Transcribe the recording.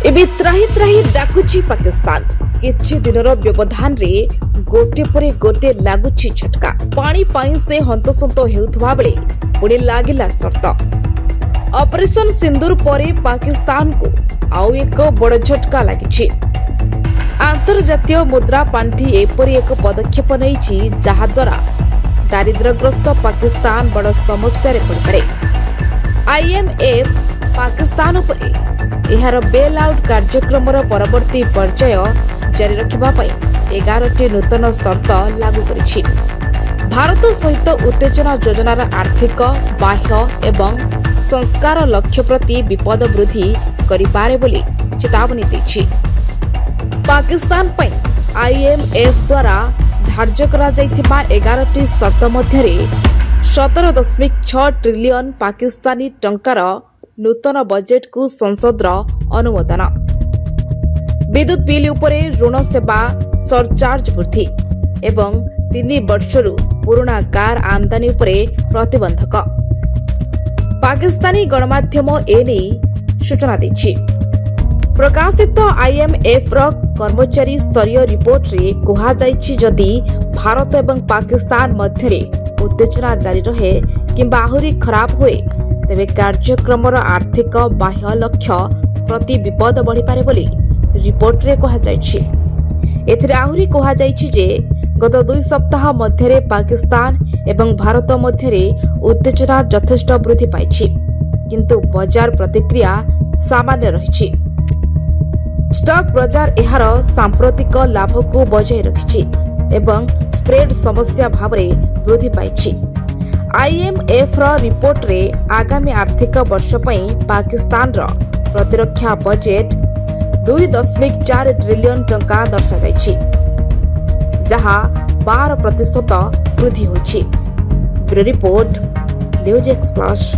एबे त्राही त्राही डाकुची पाकिस्तान किछि दिनर व्यवधान रे गोटे परे गोटे लागुची झटका पानी पाई से हंतसंत हेउथबा बेले पुणी लागिला शर्त ऑपरेशन सिंदूर परे पाकिस्तान को आउ एक बड़ झटका लागिछि। अंतर्जातीय मुद्रा पांठी एपरि एक पदक्षेप नैछि जहा द्वारा दारिद्र्यग्रस्त पाकिस्तान बड़ समस्या रे पड़े। आईएमएफ पाकिस्तान उपरे एहार बेल आउट कार्यक्रम परवर्ती पर्याय जारी रखिबा पई 11टी नूतन शर्त लागू करिछि। भारत सहित उत्तेजना योजनार आर्थिक बाह्य एवं संस्कार लक्ष्य प्रति विपद वृद्धि करिपारे बोली चेतावनी दैछि। पाकिस्तान पई आईएमएफ द्वारा धार्य करा जाइथिबा 11टी शर्त मध्यरे 17.6 ट्रिलियन पाकिस्तानी टंकार नूतन बजेट को संसदर अनुमोदन, विद्युत बिल उपरे ऋण सेवा सरचार्ज वृद्धि एवं 3 वर्षरू पुराना कार आमदानी उपरे प्रतिबंधक। पाकिस्तानी गणमाध्यम एने सूचना दैछि। प्रकाशित आईएमएफ र कर्मचारी स्तरीय रिपोर्ट रे कहा जाइछि जदि भारत एवं पाकिस्तान मध्यरे उत्तेजना जारी रहे किंबा आहुरी खराब होए तेबे कार्यक्रम आर्थिक बाह्य लक्ष्य प्रति विपद बढ़ी पारे बोली रिपोर्ट रे कहा जाइछि। एथिरे आहुरी कहा जाइछि जे गत 2 सप्ताह मध्यरे पाकिस्तान एवं भारत मध्यरे उत्तेजना यथेष्ट वृद्धि पाइछि किंतु बाजार प्रतिक्रिया सामान्य रहिछि। स्टॉक बाजार एहार सांप्रतिक लाभ को बजाय रखिछि एवं स्प्रेड समस्या भावरे वृद्धि पाइछि। आईएमएफ र रिपोर्ट रे आगामी आर्थिक वर्ष पई पाकिस्तान र प्रतिरक्षा बजेट 2.4 ट्रिलियन टंका दर्शा जाइछि जहा 12% वृद्धि होइछि। Bureau report News express.